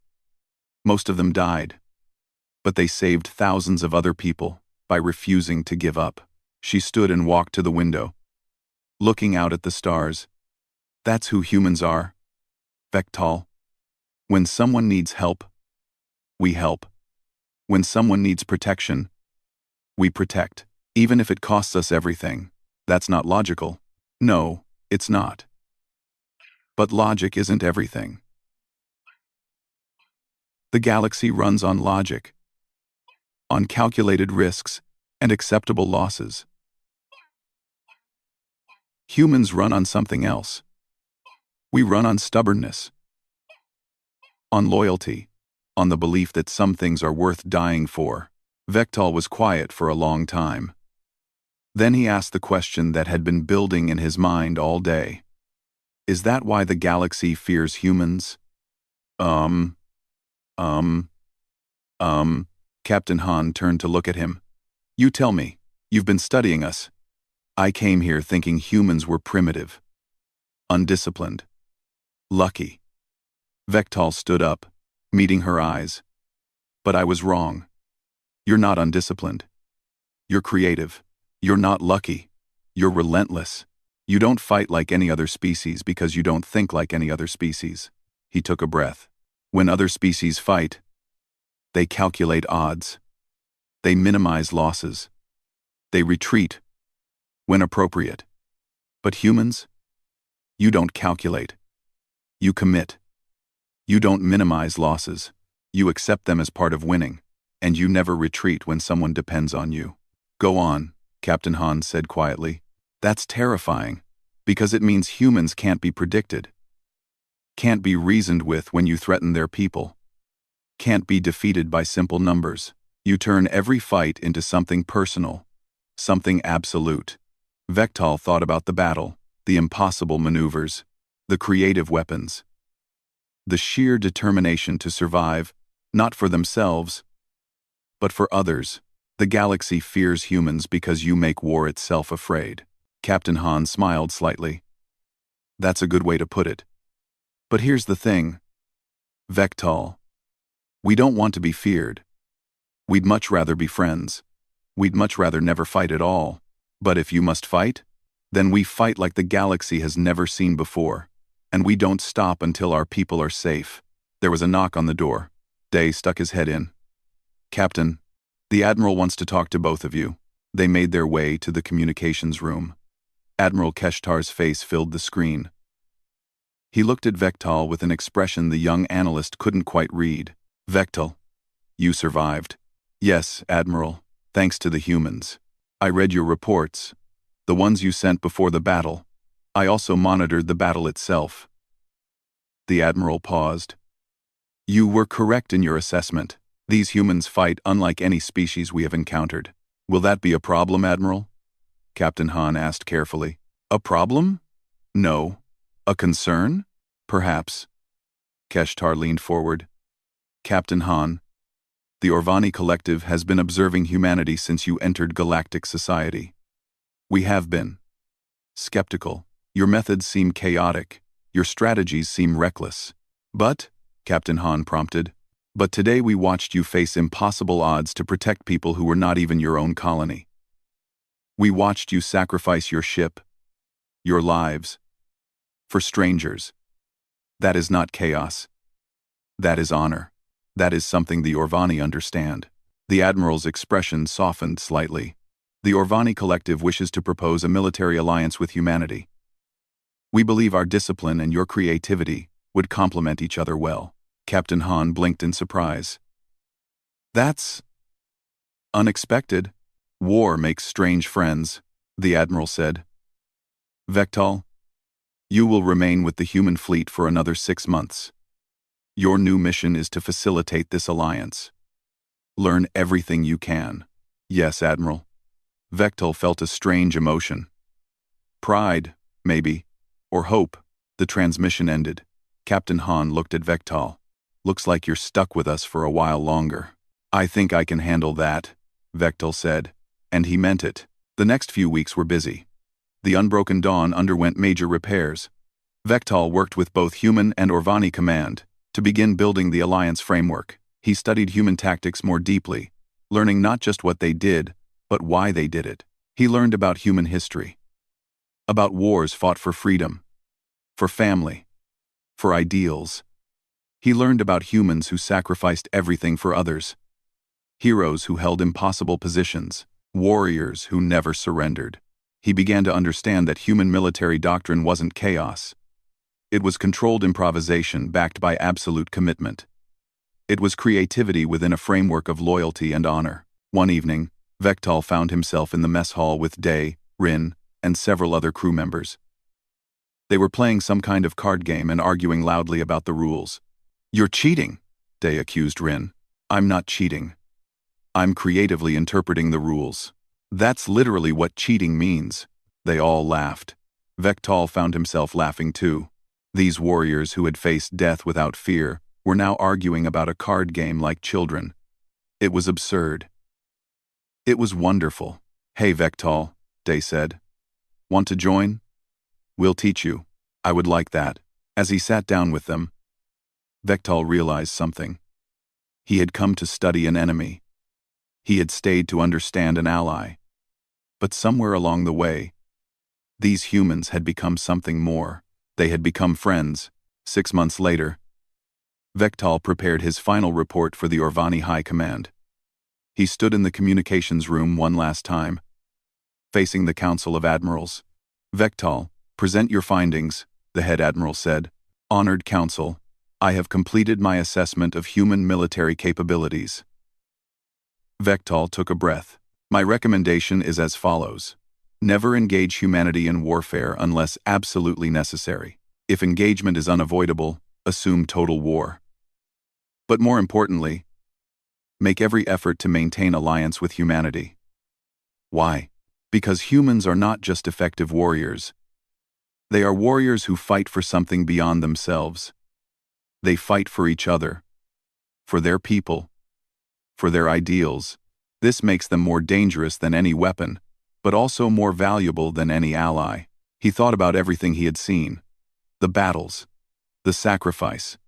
Most of them died. But they saved thousands of other people by refusing to give up. She stood and walked to the window, looking out at the stars. That's who humans are. Vectal. When someone needs help, we help. When someone needs protection, we protect. Even if it costs us everything. That's not logical. No, it's not. But logic isn't everything. The galaxy runs on logic, on calculated risks and acceptable losses. Humans run on something else. We run on stubbornness, on loyalty, on the belief that some things are worth dying for. Vectal was quiet for a long time. Then he asked the question that had been building in his mind all day. Is that why the galaxy fears humans? Captain Han turned to look at him. You tell me, you've been studying us. I came here thinking humans were primitive, undisciplined, lucky. Vectal stood up, meeting her eyes. But I was wrong. You're not undisciplined. You're creative. You're not lucky. You're relentless. You don't fight like any other species because you don't think like any other species. He took a breath. When other species fight, they calculate odds. They minimize losses. They retreat when appropriate. But humans? You don't calculate. You commit. You don't minimize losses. You accept them as part of winning, and you never retreat when someone depends on you. Go on, Captain Han said quietly. That's terrifying, because it means humans can't be predicted. Can't be reasoned with when you threaten their people. Can't be defeated by simple numbers. You turn every fight into something personal, something absolute. Vectal thought about the battle, the impossible maneuvers, the creative weapons, the sheer determination to survive, not for themselves, but for others. The galaxy fears humans because you make war itself afraid. Captain Han smiled slightly. That's a good way to put it. But here's the thing. Vectal. We don't want to be feared. We'd much rather be friends. We'd much rather never fight at all. But if you must fight, then we fight like the galaxy has never seen before. And we don't stop until our people are safe. There was a knock on the door. Day stuck his head in. Captain, the Admiral wants to talk to both of you. They made their way to the communications room. Admiral Keshtar's face filled the screen. He looked at Vectal with an expression the young analyst couldn't quite read. Vectal, you survived. Yes, Admiral, thanks to the humans. I read your reports, the ones you sent before the battle. I also monitored the battle itself. The Admiral paused. You were correct in your assessment. These humans fight unlike any species we have encountered. Will that be a problem, Admiral? Captain Han asked carefully. A problem? No. A concern? Perhaps. Keshtar leaned forward. Captain Han, the Orvani Collective has been observing humanity since you entered galactic society. We have been skeptical. Your methods seem chaotic. Your strategies seem reckless. But, Captain Han prompted, but today we watched you face impossible odds to protect people who were not even your own colony. We watched you sacrifice your ship, your lives, for strangers. That is not chaos. That is honor. That is something the Orvani understand. The Admiral's expression softened slightly. The Orvani Collective wishes to propose a military alliance with humanity. We believe our discipline and your creativity would complement each other well. Captain Han blinked in surprise. That's unexpected. War makes strange friends, the Admiral said. Vectal, you will remain with the human fleet for another 6 months. Your new mission is to facilitate this alliance. Learn everything you can. Yes, Admiral. Vectal felt a strange emotion. Pride, maybe, or hope. The transmission ended. Captain Han looked at Vectal. Looks like you're stuck with us for a while longer. I think I can handle that, Vectal said, and he meant it. The next few weeks were busy. The Unbroken Dawn underwent major repairs. Vectal worked with both human and Orvani command to begin building the alliance framework. He studied human tactics more deeply, learning not just what they did, but why they did it. He learned about human history, about wars fought for freedom, for family, for ideals. He learned about humans who sacrificed everything for others, heroes who held impossible positions, warriors who never surrendered. He began to understand that human military doctrine wasn't chaos. It was controlled improvisation backed by absolute commitment. It was creativity within a framework of loyalty and honor. One evening, Vectal found himself in the mess hall with Day, Rin, and several other crew members. They were playing some kind of card game and arguing loudly about the rules. You're cheating, Day accused Rin. I'm not cheating. I'm creatively interpreting the rules. That's literally what cheating means. They all laughed. Vectal found himself laughing too. These warriors who had faced death without fear were now arguing about a card game like children. It was absurd. It was wonderful. Hey Vectal, Day said. Want to join? We'll teach you. I would like that. As he sat down with them, Vectal realized something. He had come to study an enemy. He had stayed to understand an ally. But somewhere along the way, these humans had become something more. They had become friends. 6 months later, Vectal prepared his final report for the Orvani High Command. He stood in the communications room one last time, facing the Council of Admirals. Vectal, present your findings, the head admiral said. Honored Council, I have completed my assessment of human military capabilities. Vectal took a breath. My recommendation is as follows. Never engage humanity in warfare unless absolutely necessary. If engagement is unavoidable, assume total war. But more importantly, make every effort to maintain alliance with humanity. Why? Because humans are not just effective warriors. They are warriors who fight for something beyond themselves. They fight for each other, for their people, for their ideals. This makes them more dangerous than any weapon, but also more valuable than any ally. He thought about everything he had seen. The battles, the sacrifice,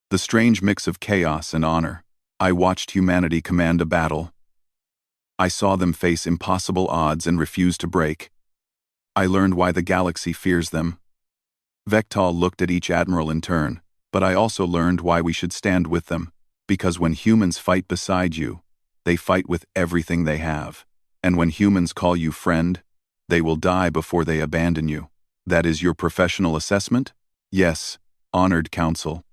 the strange mix of chaos and honor. I watched humanity command a battle. I saw them face impossible odds and refuse to break. I learned why the galaxy fears them. Vectal looked at each admiral in turn, but I also learned why we should stand with them. Because when humans fight beside you, they fight with everything they have. And when humans call you friend, they will die before they abandon you. That is your professional assessment? Yes, honored council.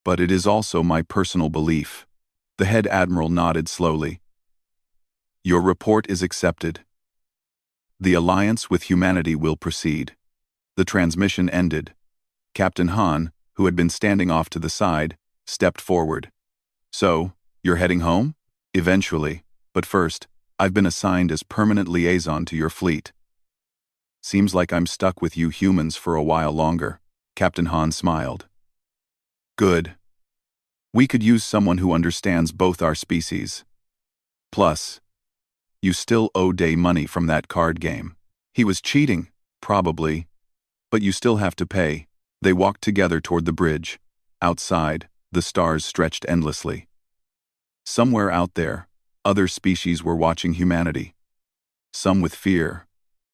But it is also my personal belief. The head admiral nodded slowly. Your report is accepted. The alliance with humanity will proceed. The transmission ended. Captain Han, who had been standing off to the side, stepped forward. So, you're heading home? Eventually, but first, I've been assigned as permanent liaison to your fleet. Seems like I'm stuck with you humans for a while longer. Captain Han smiled. Good. We could use someone who understands both our species. Plus, you still owe Day money from that card game. He was cheating, probably, but you still have to pay. They walked together toward the bridge. Outside, the stars stretched endlessly. Somewhere out there, other species were watching humanity. Some with fear,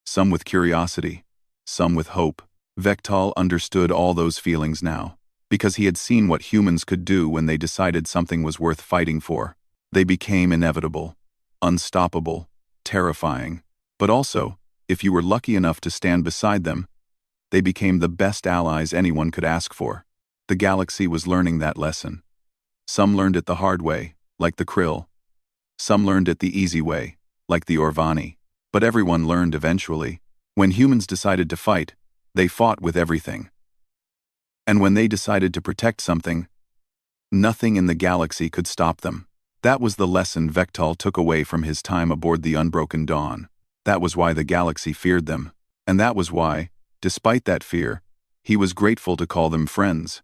some with curiosity, some with hope. Vectal understood all those feelings now, because he had seen what humans could do when they decided something was worth fighting for. They became inevitable, unstoppable, terrifying. But also, if you were lucky enough to stand beside them, they became the best allies anyone could ask for. The galaxy was learning that lesson. Some learned it the hard way, like the Krill. Some learned it the easy way, like the Orvani. But everyone learned eventually. When humans decided to fight, they fought with everything. And when they decided to protect something, nothing in the galaxy could stop them. That was the lesson Vectal took away from his time aboard the Unbroken Dawn. That was why the galaxy feared them. And that was why, despite that fear, he was grateful to call them friends.